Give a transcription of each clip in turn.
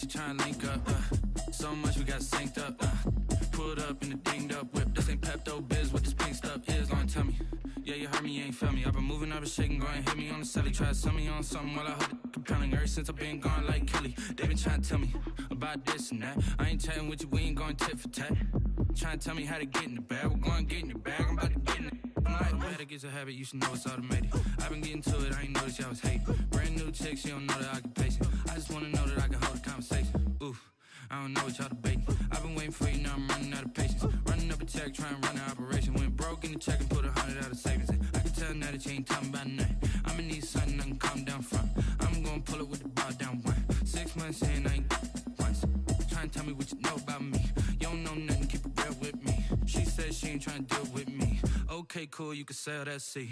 She trying to link up, so much we got synced up, pulled up in the dinged up whip. This ain't Pepto Biz, what this pink stuff is, don't tell me. Yeah, you heard me, you ain't felt me. I've been moving, I've been shaking, go and hit me on the celly. Try to sell me on something while I hold it compelling. Ever since I've been gone like Kelly, they been trying to tell me about this and that. I ain't chatting with you, we ain't going tit for tat. Trying to tell me how to get in the bag, we're going to get in the bag, I'm about to get in it. I'm like, automatic is a habit, you should know it's automated. I've been getting to it, I ain't noticed y'all was hating. Brand new chick, she don't know the occupation. I just wanna know that I can hold a conversation. Oof, I don't know what y'all debating. I've been waiting for you, now I'm running out of patience. Running up a check, trying to run an operation. Went broke in the check and put 100 out of savings in. I can tell now that you ain't talking about nothing. I'ma need something I can calm down from. I'm gonna pull it with the bar down one. 6 months in, I ain't once. Trying to tell me what you know about me. You don't know nothing, keep it real with me. She said she ain't trying to deal with me. Okay, cool, you can sell that seat.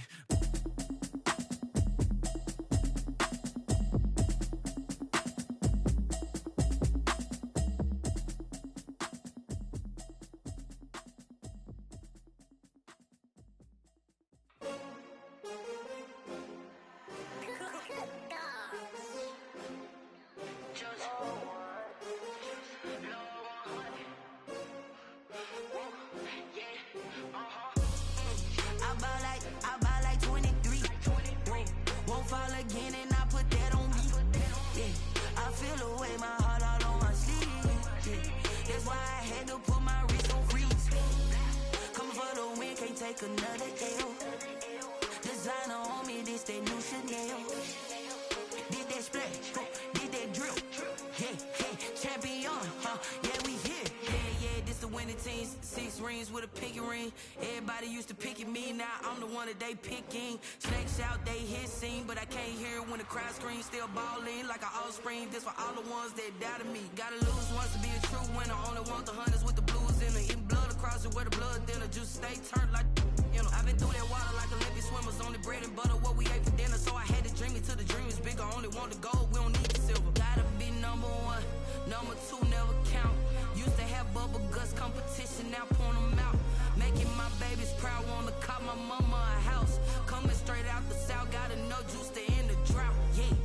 This for all the ones that doubted me. Gotta lose once to be a true winner. Only want the hunters with the blues in it. Eating blood across it where the blood thinner. Juice stay turned like, you know. I've been through that water like Olympic swimmers. Only bread and butter what we ate for dinner. So I had to dream it till the dream is bigger. Only want the gold, we don't need the silver. Gotta be number one, number two never count. Used to have bubble guts competition, now point them out. Making my babies proud, wanna cop my mama a house. Coming straight out the south, gotta know juice to end the drought. Yeah.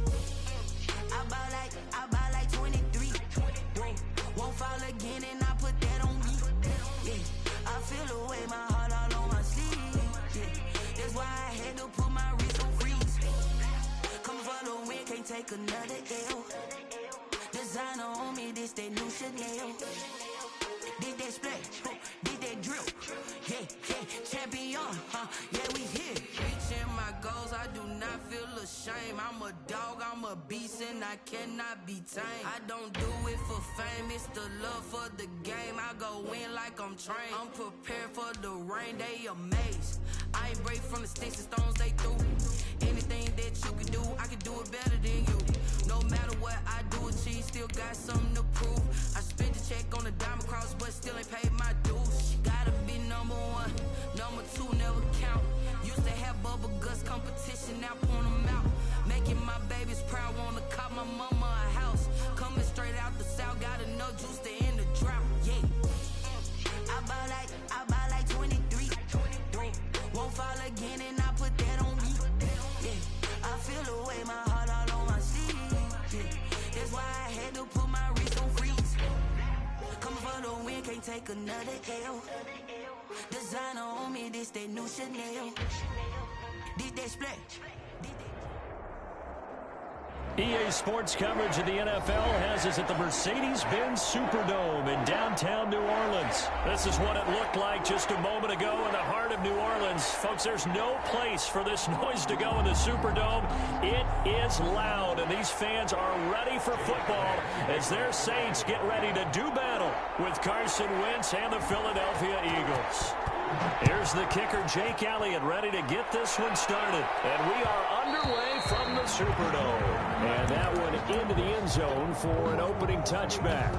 I buy like 23. Won't fall again and I put that on me. Yeah, I feel the way, my heart all on my sleeve. Yeah, that's why I had to put my wrist on freeze. Coming for the win, can't take another L. Designer on me, this that new Chanel. Did that splash, did that drip. Yeah, champion, yeah, we here. Reaching my goals, I do not feel ashamed. I'm a dog, I'm a beast, and I cannot be tamed. I don't do it for fame, it's the love for the game. I go in like I'm trained. I'm prepared for the rain, they amazed. I ain't break from the sticks and stones they threw. Anything that you can do, I can do it better than you. No matter what I do, achieve, still got something to prove. I spent the check on the diamond cross, but still ain't paid my dues. Gotta be number one, number two never count. Used to have bubble guts competition, now point them out. Making my babies proud, wanna cop my mama a house. Coming straight out the south, gotta know juice to end the drought. Yeah, I buy like 23. Won't fall again and I put that on me. Yeah, I feel the way, my heart all on my sleeve. Yeah, that's why I had to put my wrist on freeze. Coming for the win, can't take another L. Designer on me, this that new Chanel. Did that splash? EA Sports coverage of the NFL has us at the Mercedes-Benz Superdome in downtown New Orleans. This is what it looked like just a moment ago in the heart of New Orleans. Folks, there's no place for this noise to go in the Superdome. It is loud, and these fans are ready for football as their Saints get ready to do battle with Carson Wentz and the Philadelphia Eagles. Here's the kicker, Jake Elliott, ready to get this one started. And we are underway from the Superdome. And that one into the end zone for an opening touchback.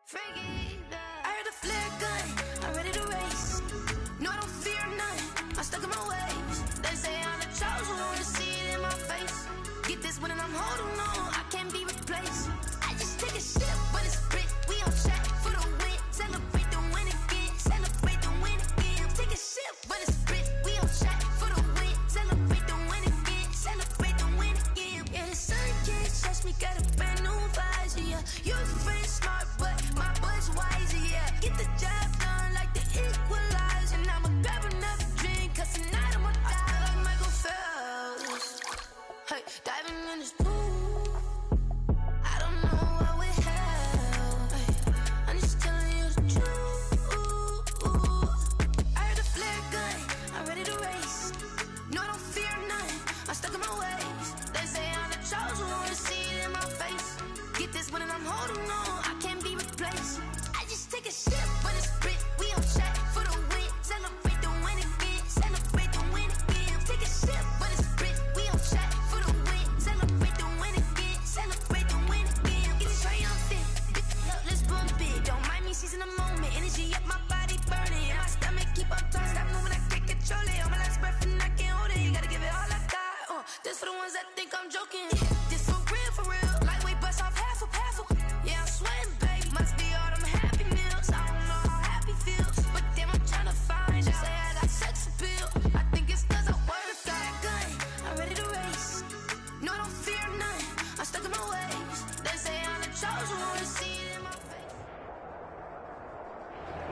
Freaky, I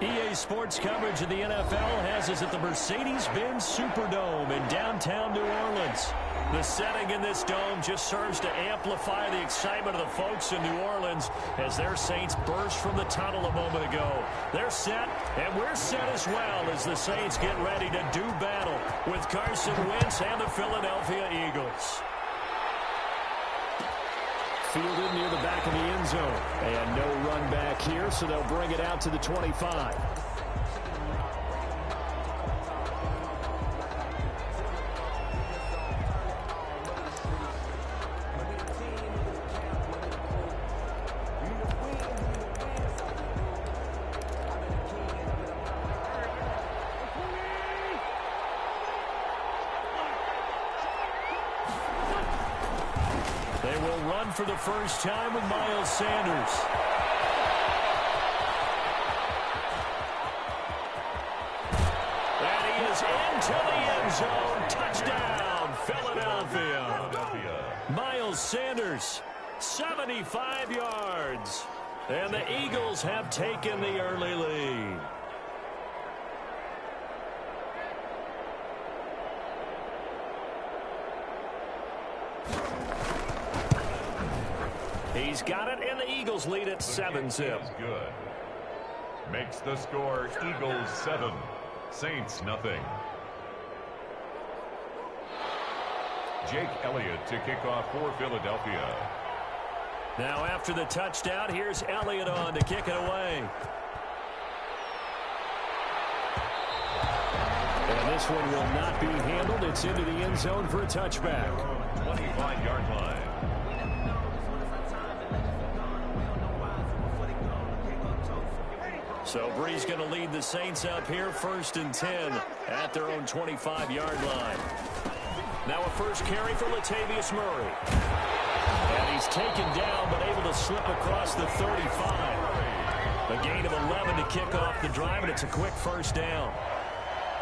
EA Sports coverage of the NFL has us at the Mercedes-Benz Superdome in downtown New Orleans. The setting in this dome just serves to amplify the excitement of the folks in New Orleans as their Saints burst from the tunnel a moment ago. They're set, and we're set as well as the Saints get ready to do battle with Carson Wentz and the Philadelphia Eagles. Fielded near the back of the end zone. And no run back here, so they'll bring it out to the 25. They will run for the first time with Miles Sanders. And he is into the end zone. Touchdown, Philadelphia. Miles Sanders, 75 yards. And the Eagles have taken the early lead. He's got it, and the Eagles lead at 7-zip. Good. Makes the score Eagles 7, Saints nothing. Jake Elliott to kick off for Philadelphia. Now after the touchdown, here's Elliott on to kick it away. And this one will not be handled. It's into the end zone for a touchback. 25-yard line. So Bree's going to lead the Saints up here, 1st and 10 at their own 25-yard line. Now a first carry for Latavius Murray. And he's taken down, but able to slip across the 35. A gain of 11 to kick off the drive, and it's a quick first down.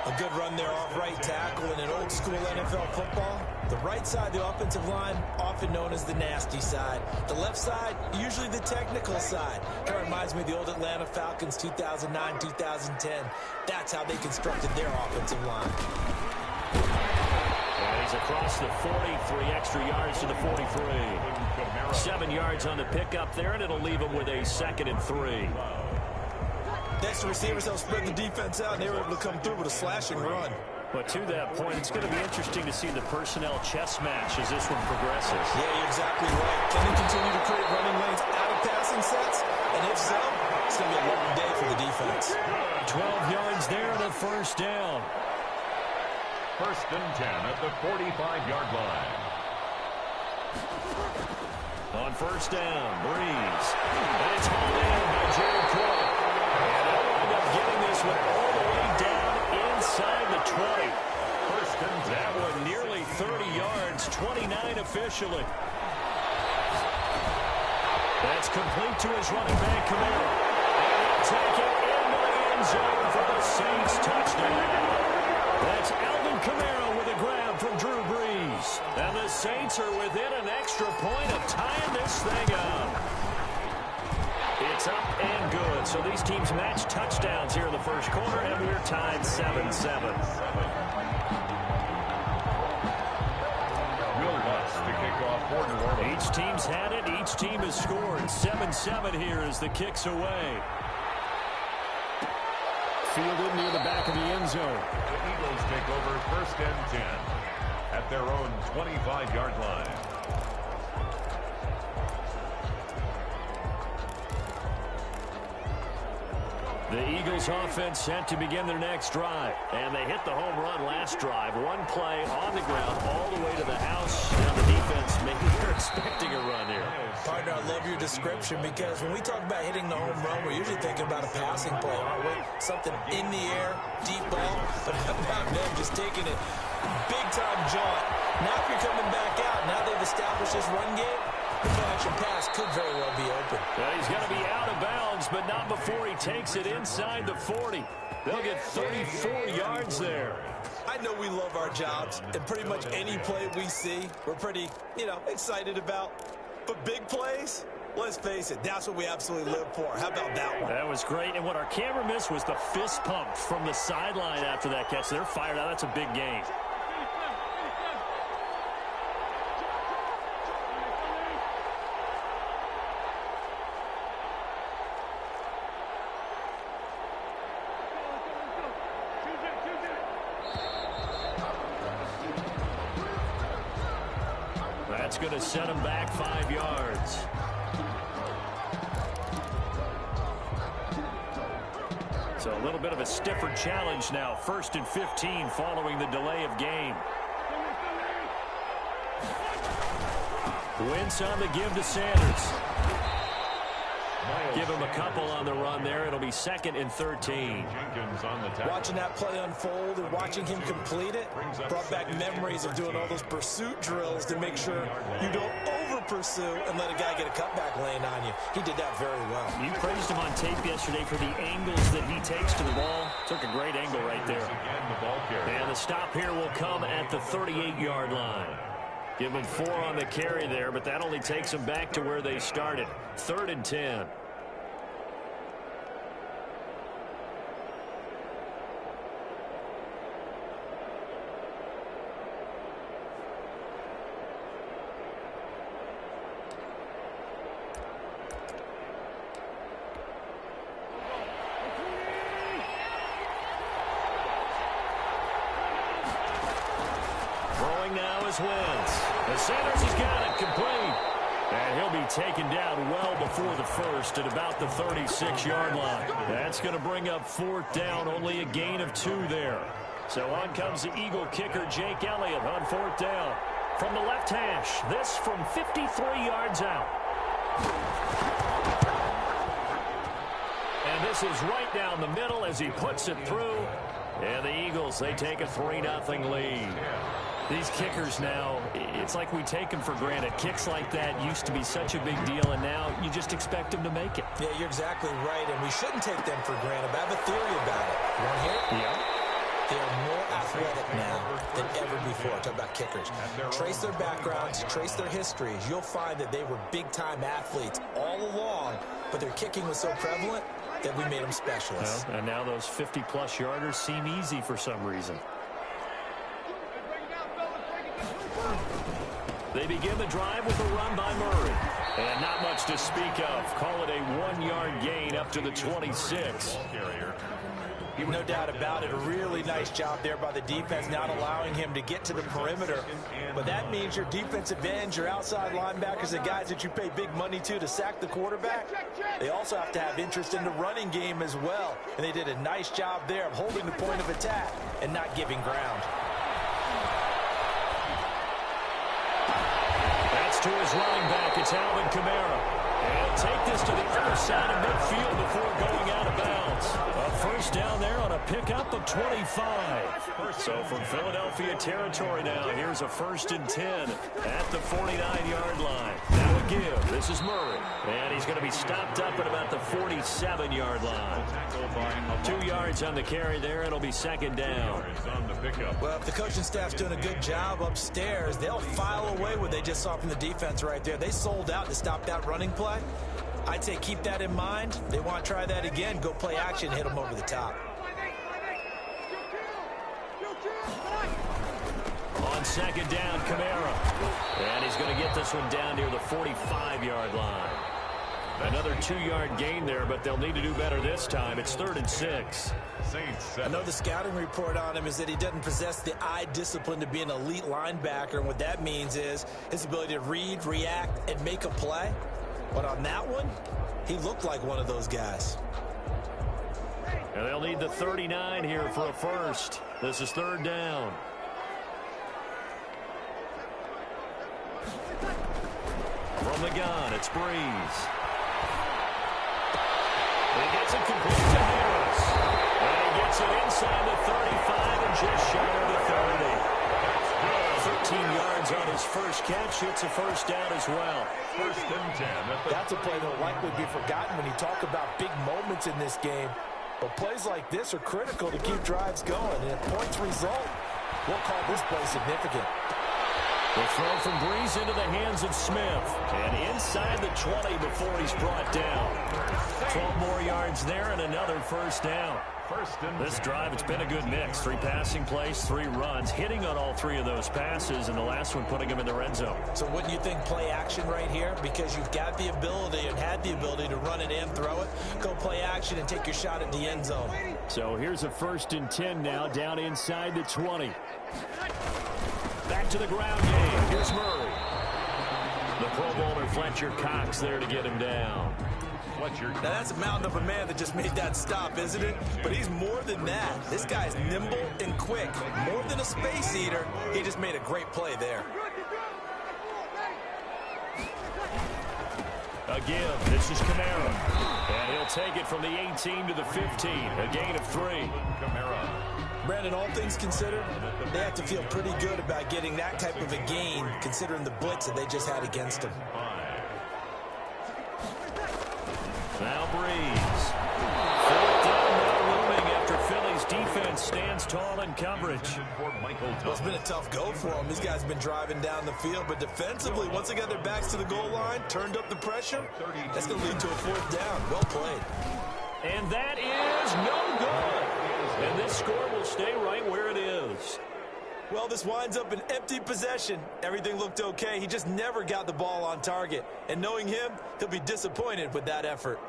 A good run there off right tackle in an old-school NFL football. The right side of the offensive line, often known as the nasty side. The left side, usually the technical side. Kind of reminds me of the old Atlanta Falcons 2009, 2010. That's how they constructed their offensive line. And he's across the 40, 3 extra yards to the 43. 7 yards on the pickup there, and it'll leave him with a 2nd and 3. Next to receivers, they'll spread the defense out, and they were able to come through with a slashing run. But to that point, it's going to be interesting to see the personnel chess match as this one progresses. Yeah, you're exactly right. Can they continue to create running lanes out of passing sets? And if so, it's going to be a long day for the defense. 12 yards there and a first down. 1st and 10 at the 45-yard line. On first down, Breeze. And it's hauled in by Jared Cook. And they'll end up getting this one all the way down inside the 20. 1st and 10. That one nearly 30 yards, 29 officially. That's complete to his running back, Camaro. And he'll take it into the end zone for the Saints touchdown. That's Alvin Kamara with a grab from Drew Brees. And the Saints are within an extra point of tying this thing up. It's up and good. So these teams match touchdowns here in the first quarter, and we're tied 7-7. Will Lutz to kick off for New Orleans. Each team's had it. Each team has scored. 7-7 here as the kick's away. Fielded near the back of the end zone. The Eagles take over 1st and 10 at their own 25-yard line. The Eagles offense set to begin their next drive. And they hit the home run last drive. One play on the ground all the way to the house. Now the defense, maybe they're expecting a run here. Partner, I love your description because when we talk about hitting the home run, we're usually thinking about a passing play, aren't we? Something in the air, deep ball. But how about them just taking it big-time jaunt? Now if you're coming back out, now they've established this run game, the play-action pass could very well be open. Well, he's going to be out of bounds, but not before he takes it inside the 40. They'll get 34 yards there. I know we love our jobs, and pretty much any play we see, we're pretty, excited about. But big plays, Let's face it, that's what we absolutely live for. How about that one? That was great. And what our camera missed was the fist pump from the sideline after that catch. They're fired out. That's a big gain. That's going to set him back 5 yards. So a little bit of a stiffer challenge now. 1st and 15 following the delay of game. Wentz on the give to Sanders. Give him a couple on the run there. It'll be 2nd and 13. Watching that play unfold and watching him complete it brought back memories of doing all those pursuit drills to make sure you don't over-pursue and let a guy get a cutback lane on you. He did that very well. You praised him on tape yesterday for the angles that he takes to the ball. Took a great angle right there. And the stop here will come at the 38-yard line. Give him 4 on the carry there, but that only takes them back to where they started. 3rd and 10. Wentz. And Sanders has got it complete. And he'll be taken down well before the first at about the 36-yard line. That's going to bring up 4th down, only a gain of 2 there. So on comes the Eagle kicker, Jake Elliott, on 4th down. From the left hash, this from 53 yards out. And this is right down the middle as he puts it through. And the Eagles, they take a 3-0 lead. These kickers now, it's like we take them for granted. Kicks like that used to be such a big deal, and now you just expect them to make it. Yeah, you're exactly right, and we shouldn't take them for granted. But I have a theory about it. You want to hear it? Yeah. They are more athletic now than ever before. Talk about kickers. Trace their backgrounds, trace their histories. You'll find that they were big-time athletes all along, but their kicking was so prevalent that we made them specialists. Well, and now those 50-plus yarders seem easy for some reason. They begin the drive with a run by Murray. And not much to speak of. Call it a 1-yard gain up to the 26. No doubt about it. A really nice job there by the defense, not allowing him to get to the perimeter. But that means your defensive ends, your outside linebackers, the guys that you pay big money to sack the quarterback, they also have to have interest in the running game as well. And they did a nice job there of holding the point of attack and not giving ground. To his running back, it's Alvin Kamara. And take this to the other side of midfield before going out of bounds. A 1st down there on a pickup of 25. So from Philadelphia territory now, here's a 1st and 10 at the 49-yard line. Now a give. This is Murray. And he's going to be stopped up at about the 47-yard line. 2 yards on the carry there. It'll be 2nd down. Well, if the coaching staff's doing a good job upstairs, they'll file away what they just saw from the defense right there. They sold out to stop that running play. I'd say keep that in mind. They want to try that again. Go play action, hit them over the top. On 2nd down, Kamara. And he's going to get this one down near the 45-yard line. Another 2-yard gain there, but they'll need to do better this time. It's 3rd and 6. I know the scouting report on him is that he doesn't possess the eye discipline to be an elite linebacker, and what that means is his ability to read, react, and make a play. But on that one, he looked like one of those guys. And they'll need the 39 here for a first. This is 3rd down. From the gun, it's Breeze. He gets it complete to Harris. And he gets it inside the 35 and just shy of the 30. 13 yards on his first catch. It's a 1st down as well. 1st and 10. That's a play that will likely be forgotten when you talk about big moments in this game. But plays like this are critical to keep drives going. And if points result, we'll call this play significant. The throw from Breeze into the hands of Smith. And inside the 20 before he's brought down. 12 more yards there and another first down. This drive, it's been a good mix. 3 passing plays, 3 runs, hitting on all 3 of those passes, and the last one putting him in the red zone. So wouldn't you think play action right here? Because you've got the ability and had the ability to run it in, throw it, go play action, and take your shot at the end zone. So here's a 1st and 10 now, down inside the 20. Back to the ground game. Here's Murray. The Pro Bowler Fletcher Cox there to get him down. Now that's a mountain of a man that just made that stop, isn't it? But he's more than that. This guy's nimble and quick. More than a space eater, he just made a great play there. Again, this is Kamara. And he'll take it from the 18 to the 15. A gain of 3. Brandon, all things considered, they have to feel pretty good about getting that type of a gain, considering the blitz that they just had against them. Now Breeze. 4th down, now looming after Philly's defense stands tall in coverage. Well, it's been a tough go for them. These guys have been driving down the field, but defensively, once they got their backs to the goal line, turned up the pressure, that's going to lead to a 4th down. Well played. And that is no good. And this score will stay right where it is. Well, this winds up an empty possession. Everything looked okay. He just never got the ball on target. And knowing him, he'll be disappointed with that effort.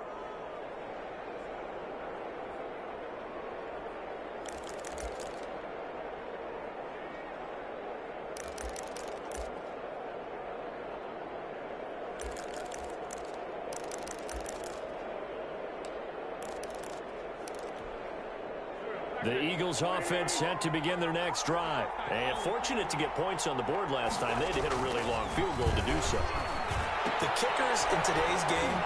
The Eagles offense set to begin their next drive. And fortunate to get points on the board last time. They had to hit a really long field goal to do so. The kickers in today's game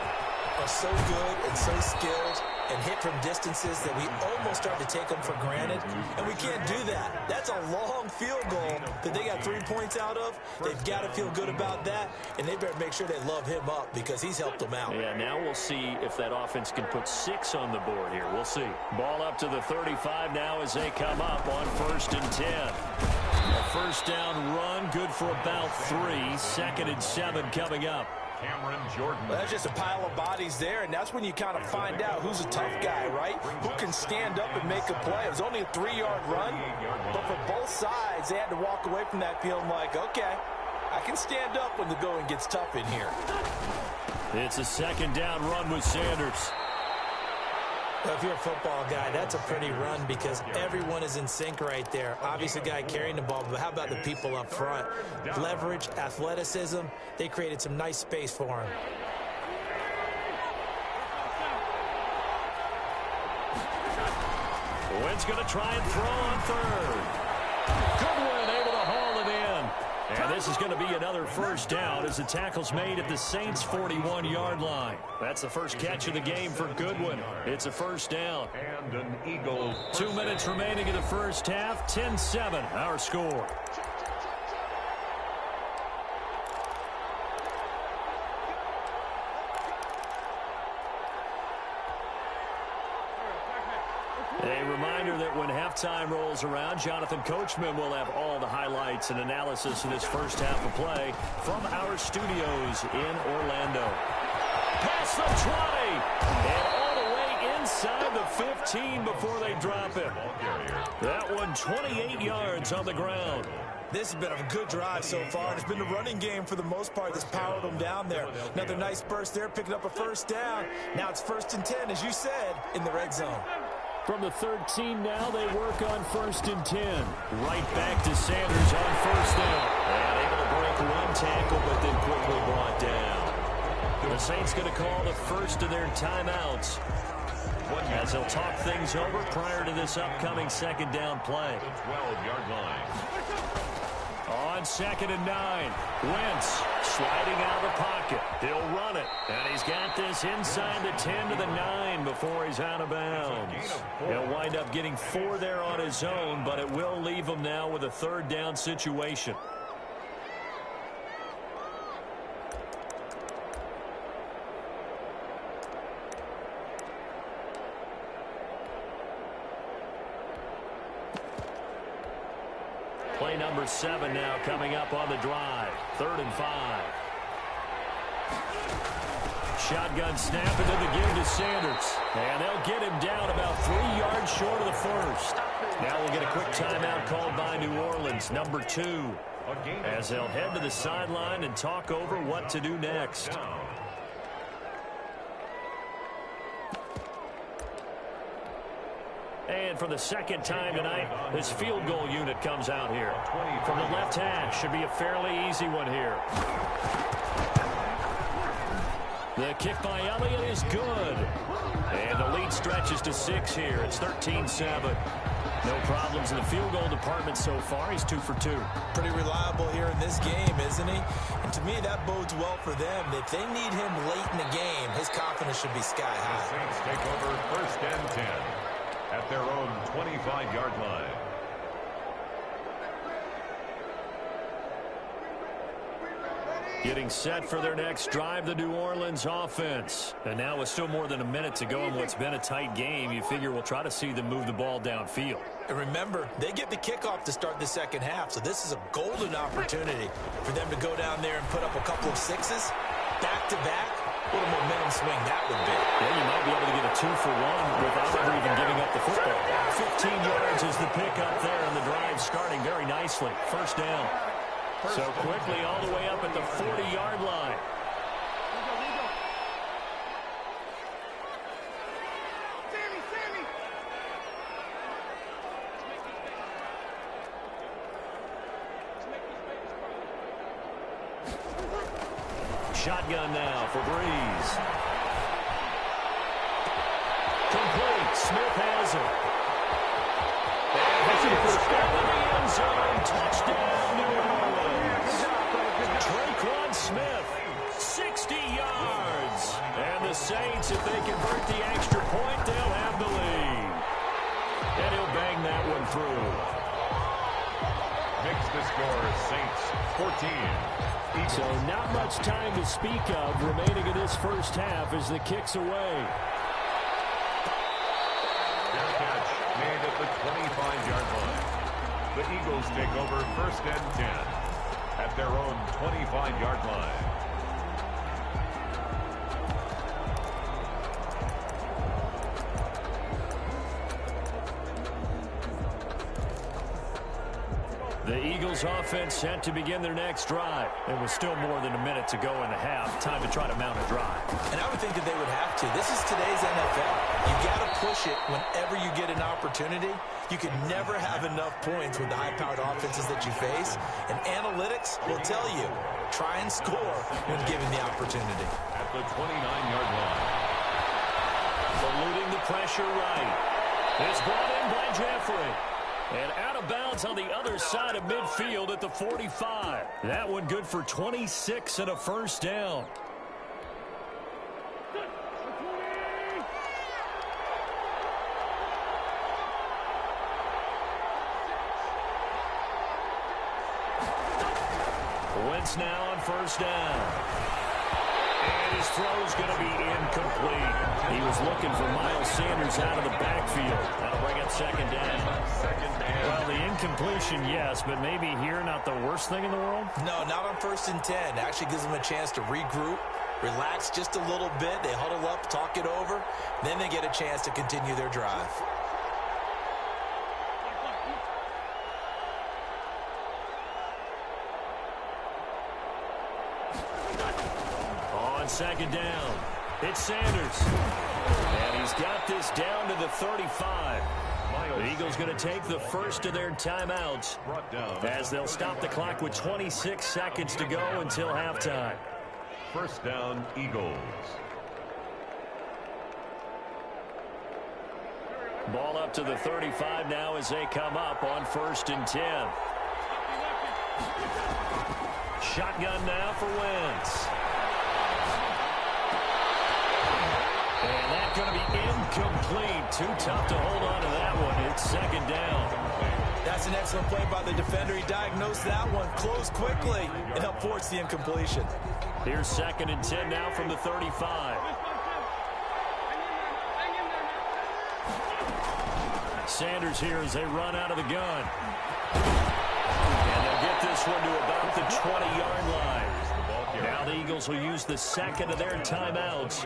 are so good and so skilled and hit from distances that we almost start to take them for granted. And we can't do that. That's a long field goal that they got 3 points out of. They've got to feel good about that, and they better make sure they love him up because he's helped them out. Yeah, now we'll see if that offense can put 6 on the board here. We'll see. Ball up to the 35 now as they come up on 1st and 10. A 1st down run, good for about 3. 2nd and 7 coming up. Cameron Jordan. Well, that's just a pile of bodies there, and that's when you kind of find out who's a tough guy, right? Who can stand up and make a play. It was only a 3-yard run, but for both sides, they had to walk away from that feeling like, okay, I can stand up when the going gets tough in here. It's a 2nd down run with Sanders. Well, if you're a football guy, that's a pretty run because everyone is in sync right there. Obviously, guy carrying the ball, but how about the people up front? Leverage, athleticism, they created some nice space for him. Wynn's going to try and throw on 3rd. Goodwin able to haul it in. And this is going to be another 1st down as the tackle's made at the Saints' 41-yard line. That's the first catch of the game for Goodwin. It's a 1st down. And an Eagle. 2 minutes remaining in the first half. 10-7, our score. A reminder that when halftime rolls around, Jonathan Coachman will have all the highlights and analysis of this first half of play from our studios in Orlando. Past the 20, and all the way inside the 15 before they drop him. That one 28 yards on the ground. This has been a good drive so far. It's been the running game for the most part that's powered them down there. Another nice burst there, picking up a 1st down. Now it's 1st and 10, as you said, in the red zone. From the 13 now, they work on 1st and 10. Right back to Sanders on 1st down. And able to break one tackle, but then quickly brought down. The Saints going to call the first of their timeouts as they'll talk things over prior to this upcoming 2nd down play. 12-yard line. On 2nd and 9, Wentz sliding out of the pocket. He'll run it, and he's got this inside the 10 to the 9 before he's out of bounds. He'll wind up getting 4 there on his own, but it will leave him now with a 3rd down situation. Play number 7 now coming up on the drive. 3rd and 5. Shotgun snap into the give to Sanders. And they'll get him down about 3 yards short of the first. Now we'll get a quick timeout called by New Orleans, number 2, as they'll head to the sideline and talk over what to do next. And for the second time tonight, this field goal unit comes out here. From the left hash, should be a fairly easy one here. The kick by Elliott is good. And the lead stretches to 6 here. It's 13-7. No problems in the field goal department so far. He's 2 for 2. Pretty reliable here in this game, isn't he? And to me, that bodes well for them. If they need him late in the game, his confidence should be sky high. The Saints take over 1st and 10 at their own 25-yard line. Getting set for their next drive, the New Orleans offense. And now with still more than a minute to go in what's been a tight game, you figure we'll try to see them move the ball downfield. And remember, they get the kickoff to start the second half, so this is a golden opportunity for them to go down there and put up a couple of 6s, back-to-back. What a momentum swing that would be. Yeah, you might be able to get a 2 for 1 without ever even giving up the football. 15 yards is the pickup there, and the drive starting very nicely. 1st down. So quickly all the way up at the 40-yard line. Shotgun now for Breeze. Complete. Smith has it. And it's in the end zone. Touchdown, New Orleans. Traquan Smith, 60 yards. And the Saints, if they convert the extra point, they'll have the lead. And he'll bang that one through. Makes the score Saints 14. So not much time to speak of remaining in this first half as the kick's away. Fair catch made at the 25-yard line. The Eagles take over 1st and 10 at their own 25-yard line. The Eagles offense set to begin their next drive. There was still more than a minute to go in the half. Time to try to mount a drive. And I would think that they would have to. This is today's NFL. You got to push it whenever you get an opportunity. You can never have enough points with the high-powered offenses that you face. And analytics will tell you, try and score when given the opportunity. At the 29-yard line. Eluding the pressure right. It's brought in by Jeffrey. And out of bounds on the other side of midfield at the 45. That one good for 26 and a 1st down. Wentz now on 1st down. And his throw's going to be incomplete. He was looking for Miles Sanders out of the backfield. That'll bring up 2nd down. Well, the incompletion, yes, but maybe here not the worst thing in the world? No, not on 1st and 10. Actually gives them a chance to regroup, relax just a little bit. They huddle up, talk it over. Then they get a chance to continue their drive. On 2nd down, it's Sanders. And he's got this down to the 35. The Eagles going to take the first of their timeouts as they'll stop the clock with 26 seconds to go until halftime. 1st down, Eagles. Ball up to the 35 now as they come up on 1st and 10. Shotgun now for Wentz. And that's going to be incomplete. Too tough to hold on to that one. It's 2nd down. That's an excellent play by the defender. He diagnosed that one, closed quickly, and helped force the incompletion. Here's 2nd and 10 now from the 35. Sanders here as they run out of the gun. this one to about the 20-yard line. Now the Eagles will use the second of their timeouts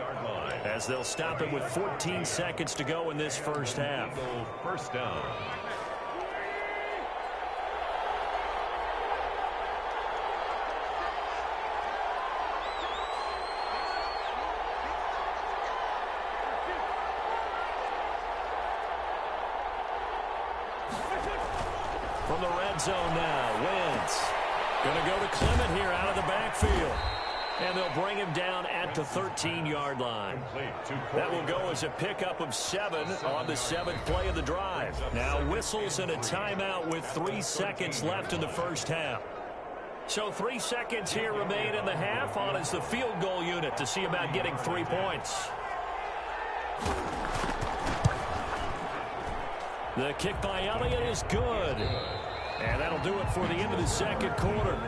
as they'll stop it with 14 seconds to go in this first half. First down. From the red zone now, Wentz. Going to go to Clement here out of the backfield. And they'll bring him down at the 13-yard line. That will go as a pickup of 7 on the 7th play of the drive. Now whistles and a timeout with 3 seconds left in the first half. So 3 seconds here remain in the half on as the field goal unit to see about getting 3 points. The kick by Elliott is good. And that'll do it for the end of the second quarter.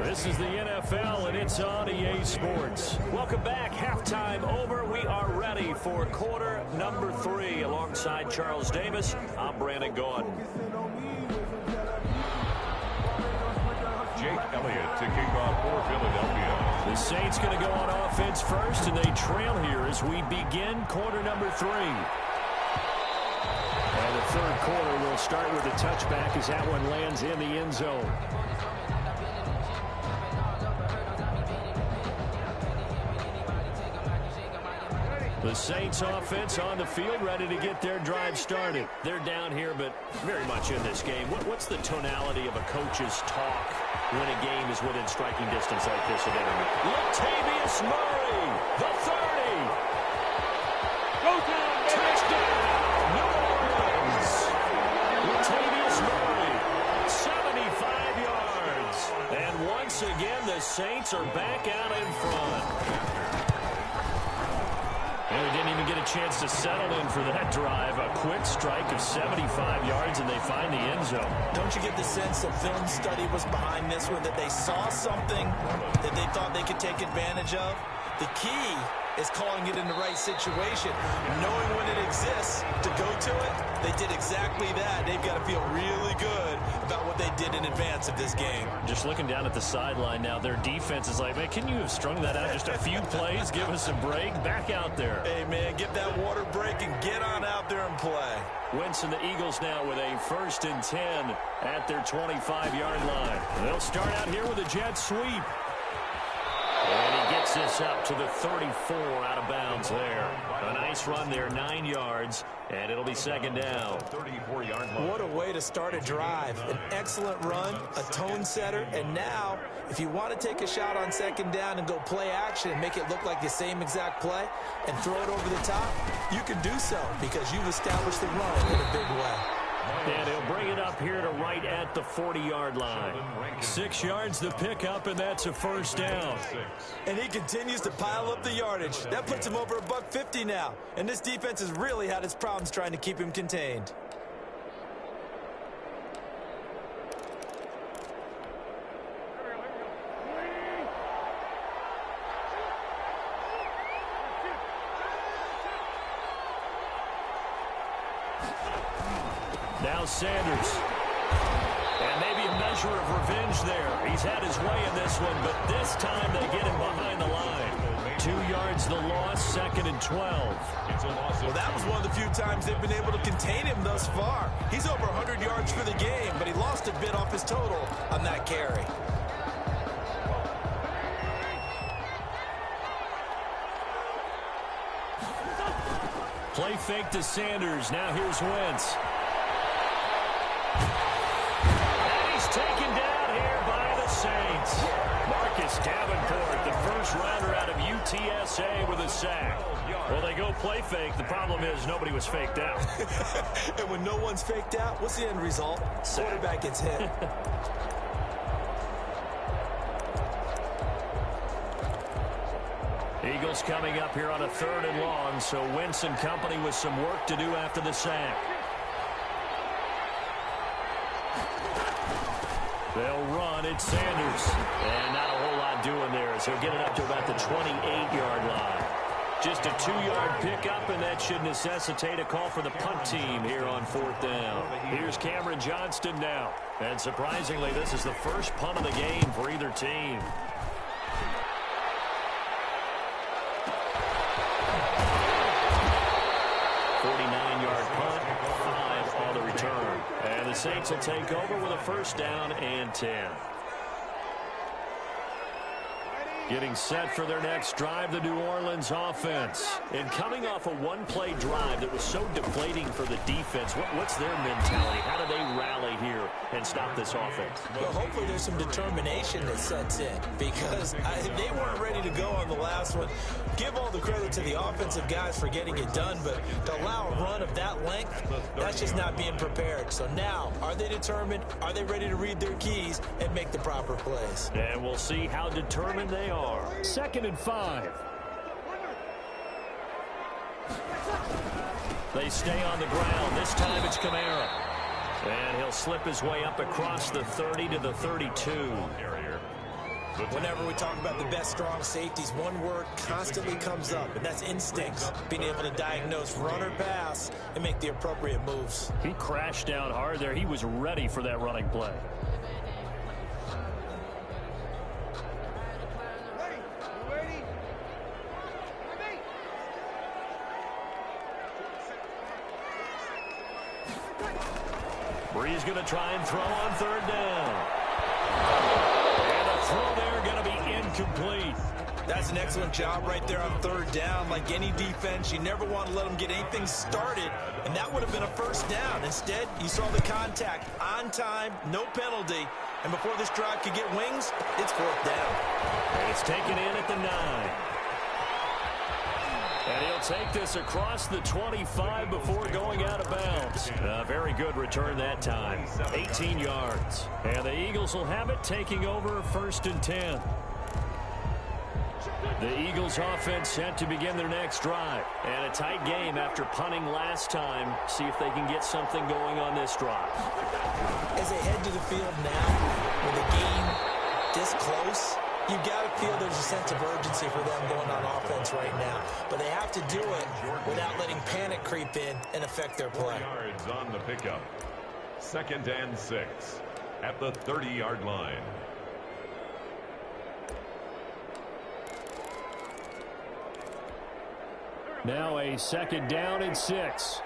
This is the NFL, and it's on EA Sports. Welcome back. Halftime over. We are ready for quarter number 3. Alongside Charles Davis, I'm Brandon Gordon. Jake Elliott to kick off for Philadelphia. The Saints going to go on offense first, and they trail here as we begin quarter number 3. And the third quarter will start with a touchback as that one lands in the end zone. The Saints offense on the field, ready to get their drive started. They're down here, but very much in this game. What's the tonality of a coach's talk when a game is within striking distance like this at internet? Latavius Murray, the 30. Go down, touchdown. Latavius Murray, 75 yards. And once again, the Saints are back out in front. And we didn't even get a chance to settle in for that drive. A quick strike of 75 yards, and they find the end zone. Don't you get the sense that film study was behind this one, that they saw something that they thought they could take advantage of? The key is calling it in the right situation, knowing when it exists to go to it. They did exactly that. They've got to feel really good about what they did in advance of this game. Just looking down at the sideline now, their defense is like, man, can you have strung that out just a few plays? Give us a break. Back out there. Hey, man, get that water break and get on out there and play. Wentz and the Eagles now with a 1st and 10 at their 25-yard line. They'll start out here with a jet sweep. And he gets this up to the 34 out of bounds there. A nice run there, 9 yards, and it'll be second down. 34-yard line. What a way to start a drive. An excellent run, a tone setter, and now if you want to take a shot on second down and go play action and make it look like the same exact play and throw it over the top, you can do so because you've established the run in a big way. And he'll bring it up here to right at the 40-yard line. 6 yards the pickup, and that's a first down. And he continues to pile up the yardage. That puts him over $150 now. And this defense has really had its problems trying to keep him contained. Now Sanders. And maybe a measure of revenge there. He's had his way in this one, but this time they get him behind the line. 2 yards the loss, 2nd and 12. Well, that was one of the few times they've been able to contain him thus far. He's over 100 yards for the game, but he lost a bit off his total on that carry. Play fake to Sanders. Now here's Wentz. Taken down here by the Saints. Marcus Davenport, the first rounder out of UTSA with a sack. Well, they go play fake. The problem is nobody was faked out. And when no one's faked out, what's the end result? Quarterback gets hit. Eagles coming up here on a 3rd and long, so Wentz and company with some work to do after the sack. They'll run. It's Sanders. And not a whole lot doing there as he'll get it up to about the 28-yard line. Just a 2-yard pickup, and that should necessitate a call for the punt team here on 4th down. Here's Cameron Johnston now. And surprisingly, this is the first punt of the game for either team. And the Saints will take over with a 1st down and 10. Getting set for their next drive, the New Orleans offense. And coming off a one-play drive that was so deflating for the defense, what's their mentality? How do they rally here and stop this offense? Well, hopefully there's some determination that sets in, because they weren't ready to go on the last one. Give all the credit to the offensive guys for getting it done, but to allow a run of that length, that's just not being prepared. So now, are they determined? Are they ready to read their keys and make the proper plays? And we'll see how determined they are. 2nd and 5. They stay on the ground. This time it's Kamara. And he'll slip his way up across the 30 to the 32. Whenever we talk about the best strong safeties, one word constantly comes up, and that's instincts. Being able to diagnose run or pass and make the appropriate moves. He crashed down hard there. He was ready for that running play. Bree's going to try and throw on 3rd down. And a throw there going to be incomplete. That's an excellent job right there on 3rd down. Like any defense, you never want to let them get anything started, and that would have been a 1st down. Instead, you saw the contact on time, no penalty, and before this drive could get wings, it's 4th down. And it's taken in at the 9. And he'll take this across the 25 before going out of bounds. Very good return that time. 18 yards. And the Eagles will have it, taking over 1st and 10. The Eagles offense set to begin their next drive. And a tight game after punting last time. See if they can get something going on this drive. As they head to the field now, with the game this close, you've got to feel there's a sense of urgency for them going on offense right now. But they have to do it without letting panic creep in and affect their play. 4 yards on the pickup. 2nd and 6 at the 30-yard line. Now a 2nd down and 6.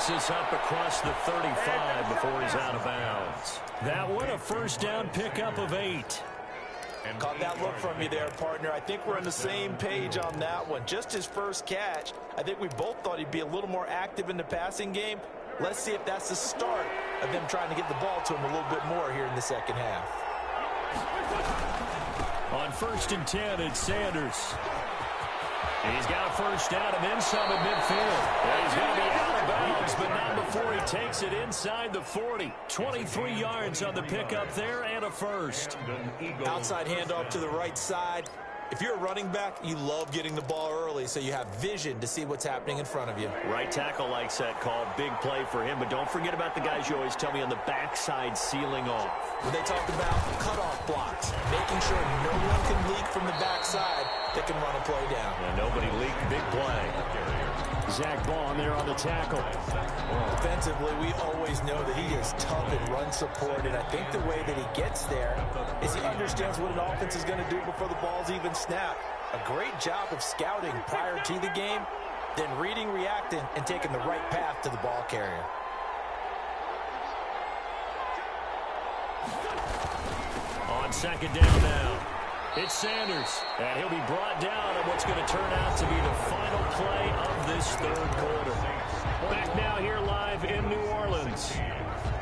This up across the 35 before he's out of bounds. That one a 1st down pickup of 8. And caught that look from you there, partner. I think we're on the same page on that one. Just his first catch. I think we both thought he'd be a little more active in the passing game. Let's see if that's the start of them trying to get the ball to him a little bit more here in the 2nd half. On 1st and 10, it's Sanders. He's got a 1st down and then some at midfield. And he's going to be out of bounds, but not before he takes it inside the 40. 23 yards on the pickup there and a 1st. Outside handoff to the right side. If you're a running back, you love getting the ball early so you have vision to see what's happening in front of you. Right tackle likes that call. Big play for him, but don't forget about the guys you always tell me on the backside sealing off. When they talk about cutoff blocks, making sure no one can leak from the backside that can run a play down. And nobody leaked. Big play. Zach Bond there on the tackle. Well, offensively, we always know that he is tough in run support, and I think the way that he gets there is he understands what an offense is going to do before the ball's even snapped. A great job of scouting prior to the game, then reading, reacting, and taking the right path to the ball carrier. On 2nd down now, it's Sanders, and he'll be brought down on what's going to turn out to be the final play of this 3rd quarter. Back now here live in New Orleans.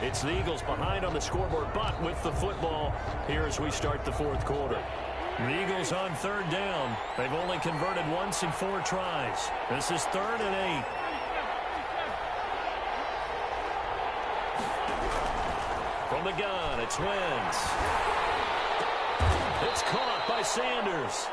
It's the Eagles behind on the scoreboard, but with the football here as we start the 4th quarter. The Eagles on 3rd down. They've only converted once in 4 tries. This is 3rd and 8. From From the gun, it's Wentz. It's caught by Sanders.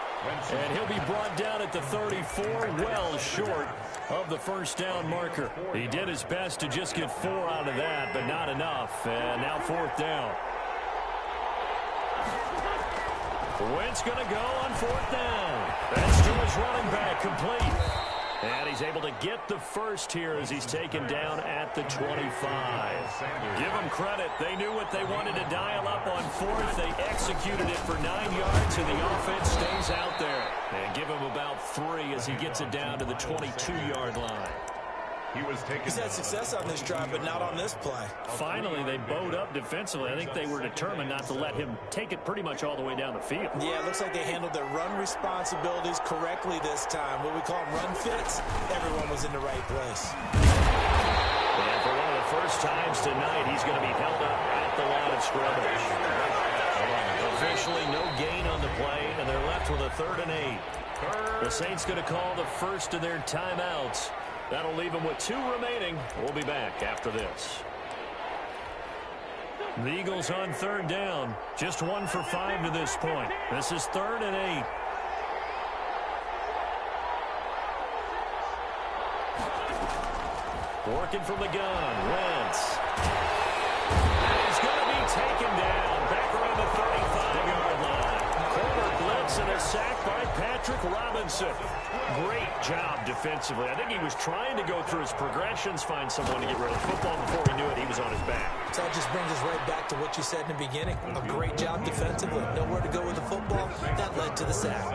And he'll be brought down at the 34, well short of the first down marker. He did his best to just get 4 out of that, but not enough. And now 4th down. Wentz going to go on 4th down. That's to his running back, complete. And he's able to get the first here as he's taken down at the 25. Give them credit. They knew what they wanted to dial up on 4th. They executed it for 9 yards, and the offense stays out there. And give him about 3 as he gets it down to the 22-yard line. He's had success on this drive, but not on this play. Finally, they bowed up defensively. I think they were determined not to let him take it pretty much all the way down the field. Yeah, it looks like they handled their run responsibilities correctly this time. What we call them run fits, everyone was in the right place. And for one of the first times tonight, he's going to be held up at the line of scrimmage. Officially, no gain on the play, and they're left with a 3rd and 8. The Saints going to call the first of their timeouts. That'll leave them with 2 remaining. We'll be back after this. The Eagles on 3rd down. Just 1 for 5 to this point. This is 3rd and 8. Working from the gun. Wentz. And he's going to be taken down. Back around the 35-yard line. Corner blitz and a sack by Patrick Robinson. Great job defensively. I think he was trying to go through his progressions, find someone to get rid of the football. Before he knew it, he was on his back. So that just brings us right back to what you said in the beginning. A great job defensively. Nowhere to go with the football. That led to the sack.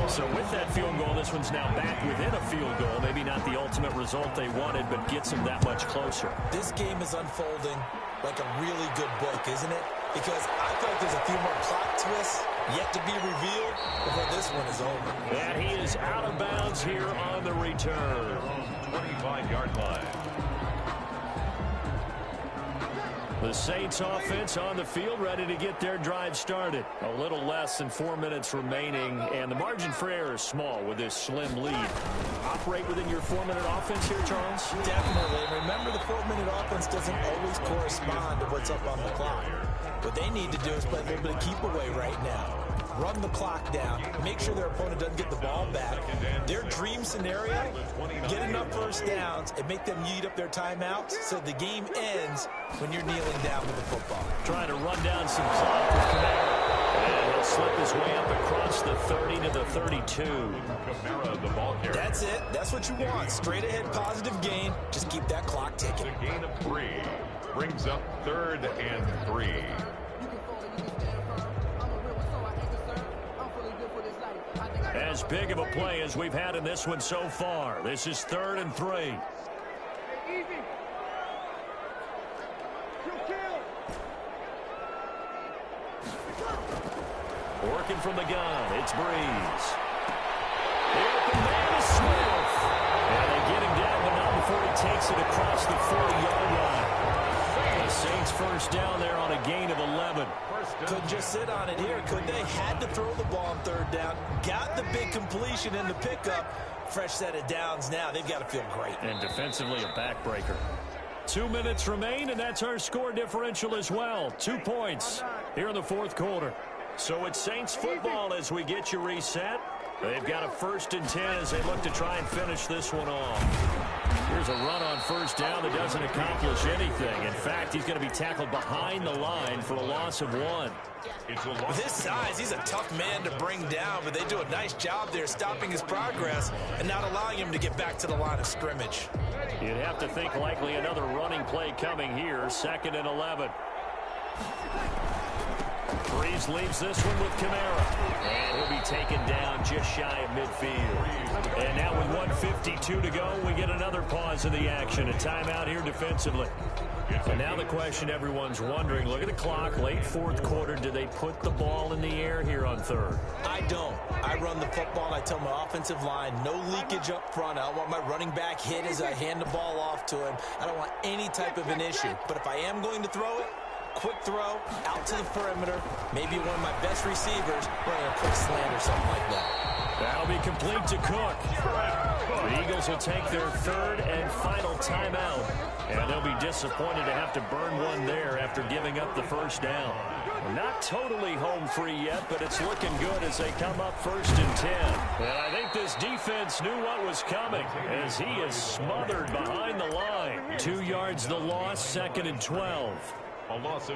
So with that field goal, this one's now back within a field goal. Maybe not the ultimate result they wanted, but gets them that much closer. This game is unfolding like a really good book, isn't it? Because I feel like there's a few more plot twists yet to be revealed before this one is over. And he is out of bounds here on the return. 25-yard line. The Saints offense on the field, ready to get their drive started. A little less than 4 minutes remaining, and the margin for error is small with this slim lead. Operate within your 4-minute offense here, Charles? Definitely. And remember, the 4-minute offense doesn't always correspond to what's up on the clock. What they need to do is play a little bit of keep away right now. Run the clock down. Make sure their opponent doesn't get the ball back. Their dream scenario, get enough first downs and make them eat up their timeouts so the game ends when you're kneeling down with the football. Trying to run down some clock with Kamara. And he'll slip his way up across the 30 to the 32. Kamara, the ball carrier. That's it. That's what you want. Straight ahead positive gain. Just keep that clock ticking. A gain of 3 brings up 3rd and 3. As big of a play as we've had in this one so far. This is 3rd and 3. Working from the gun, it's Breeze. The open man is Smith. And they get him down, but not before he takes it across the 40-yard line. The Saints first down there on a gain of 11. Couldn't just sit on it here, could they? Had to throw the ball on 3rd down. Got the big completion in the pickup. Fresh set of downs now. They've got to feel great. And defensively, a backbreaker. 2 minutes remain, and that's our score differential as well. 2 points here in the 4th quarter. So it's Saints football as we get you reset. They've got a 1st and 10 as they look to try and finish this one off. Here's a run on first down that doesn't accomplish anything. In fact, he's going to be tackled behind the line for a loss of 1. With his size, he's a tough man to bring down, but they do a nice job there stopping his progress and not allowing him to get back to the line of scrimmage. You'd have to think likely another running play coming here. 2nd and 11. Breeze leaves this one with Kamara. And he'll be taken down just shy of midfield. And now with 1:52 to go, we get another pause of the action. A timeout here defensively. And now the question everyone's wondering, look at the clock, late 4th quarter, do they put the ball in the air here on 3rd? I don't. I run the football and I tell my offensive line, no leakage up front. I don't want my running back hit as I hand the ball off to him. I don't want any type of an issue. But if I am going to throw it, quick throw, out to the perimeter, maybe one of my best receivers running a quick slant or something like that. That'll be complete to Cook. The Eagles will take their third and final timeout, and they'll be disappointed to have to burn one there after giving up the first down. Not totally home free yet, but it's looking good as they come up 1st and 10. And I think this defense knew what was coming as he is smothered behind the line. 2 yards the loss, 2nd and 12.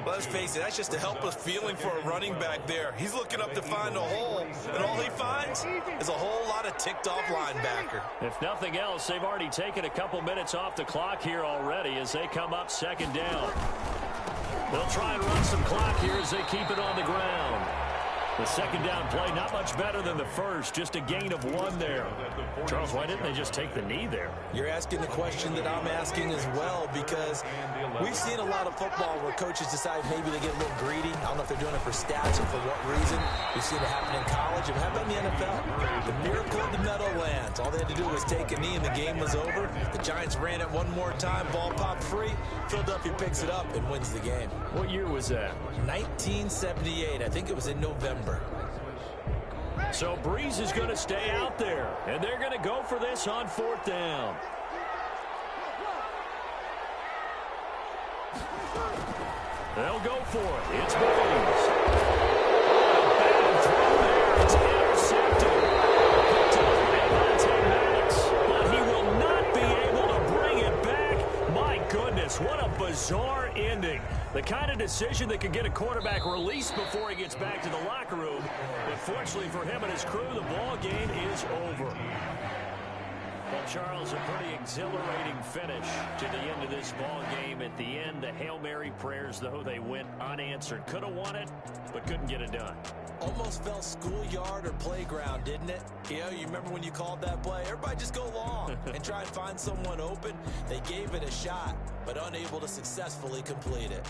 Let's face it, that's just a helpless feeling for a running back there. He's looking up to find a hole, and all he finds is a whole lot of ticked-off linebacker. If nothing else, they've already taken a couple minutes off the clock here already as they come up 2nd down. They'll try and run some clock here as they keep it on the ground. The 2nd down play, not much better than the first, just a gain of 1 there. Charles, why didn't they just take the knee there? You're asking the question that I'm asking as well, because we've seen a lot of football where coaches decide maybe they get a little greedy. I don't know if they're doing it for stats or for what reason. We've seen it happen in college. And how about in the NFL? The miracle of the Meadowlands. All they had to do was take a knee and the game was over. The Giants ran it one more time, ball popped free. Philadelphia picks it up and wins the game. What year was that? 1978. I think it was in November. So Breeze is going to stay out there, and they're going to go for this on 4th down. They'll go for it. It's Breeze. Bad throw there. It's intercepted. Picked up by Vontae Maddox, but he will not be able to bring it back. My goodness, what a bizarre ending. The kind of decision that could get a quarterback released before he gets back to the locker room. But fortunately for him and his crew, the ball game is over. Well, Charles, a pretty exhilarating finish to the end of this ball game. At the end, the Hail Mary prayers, though, they went unanswered. Could have won it, but couldn't get it done. Almost felt schoolyard or playground, didn't it? You remember when you called that play? Everybody just go long and try and find someone open. They gave it a shot, but unable to successfully complete it.